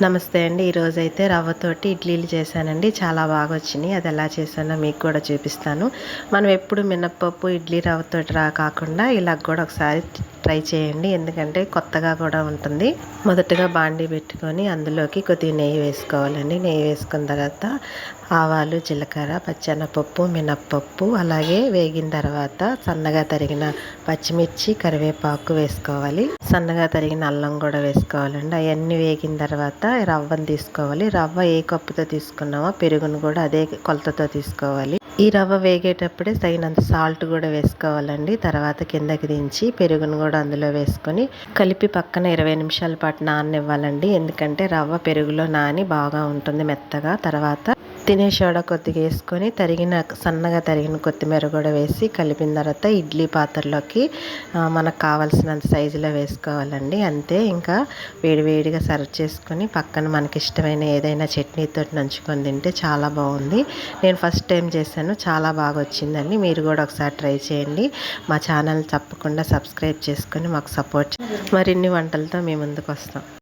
నమస్తే అండి. ఈరోజైతే రవ్వతోటి ఇడ్లీలు చేశానండి. చాలా బాగా వచ్చినాయి. అది ఎలా చేశానో మీకు కూడా చూపిస్తాను. మనం ఎప్పుడు మినప్పప్పు ఇడ్లీ రవ్వతోటి కాకుండా ఇలా కూడా ఒకసారి ట్రై చేయండి. ఎందుకంటే కొత్తగా కూడా ఉంటుంది. మొదటగా బాండీ పెట్టుకొని అందులోకి కొద్దిగా నెయ్యి వేసుకోవాలండి. నెయ్యి వేసుకున్న తర్వాత ఆవాలు, జీలకర్ర, పచ్చెనపప్పు, మినప్పప్పు అలాగే వేగిన తర్వాత సన్నగా తరిగిన పచ్చిమిర్చి, కరివేపాకు వేసుకోవాలి. సన్నగా తరిగిన అల్లం కూడా వేసుకోవాలండి. అవన్నీ వేగిన తర్వాత రవ్వను తీసుకోవాలి. రవ్వ ఏ కప్పుతో తీసుకున్నామో పెరుగును కూడా అదే కొలతతో తీసుకోవాలి. ఈ రవ్వ వేగేటప్పుడే తగినంత సాల్ట్ కూడా వేసుకోవాలండి. తర్వాత కిందకి దించి పెరుగును కూడా అందులో వేసుకొని కలిపి పక్కన 20 నిమిషాల పాటు నాననివ్వాలండి. ఎందుకంటే రవ్వ పెరుగులో నాని బాగా ఉంటుంది మెత్తగా. తర్వాత తినే సోడా కొద్దిగా వేసుకొని సన్నగా తరిగిన కొత్తిమీర కూడా వేసి కలిపిన తర్వాత ఇడ్లీ పాత్రలోకి మనకు కావాల్సినంత సైజులో వేసుకోవాలండి. అంతే, ఇంకా వేడివేడిగా సర్వ్ చేసుకొని పక్కన మనకి ఇష్టమైన ఏదైనా చట్నీతో నంచుకొని తింటే చాలా బాగుంది. నేను ఫస్ట్ టైం చేశాను, చాలా బాగా వచ్చిందండి. మీరు కూడా ఒకసారి ట్రై చేయండి. మా ఛానల్ తప్పకుండా సబ్స్క్రైబ్ చేసుకొని మాకు సపోర్ట్ మరిన్ని వంటలతో మీ ముందుకు వస్తాం.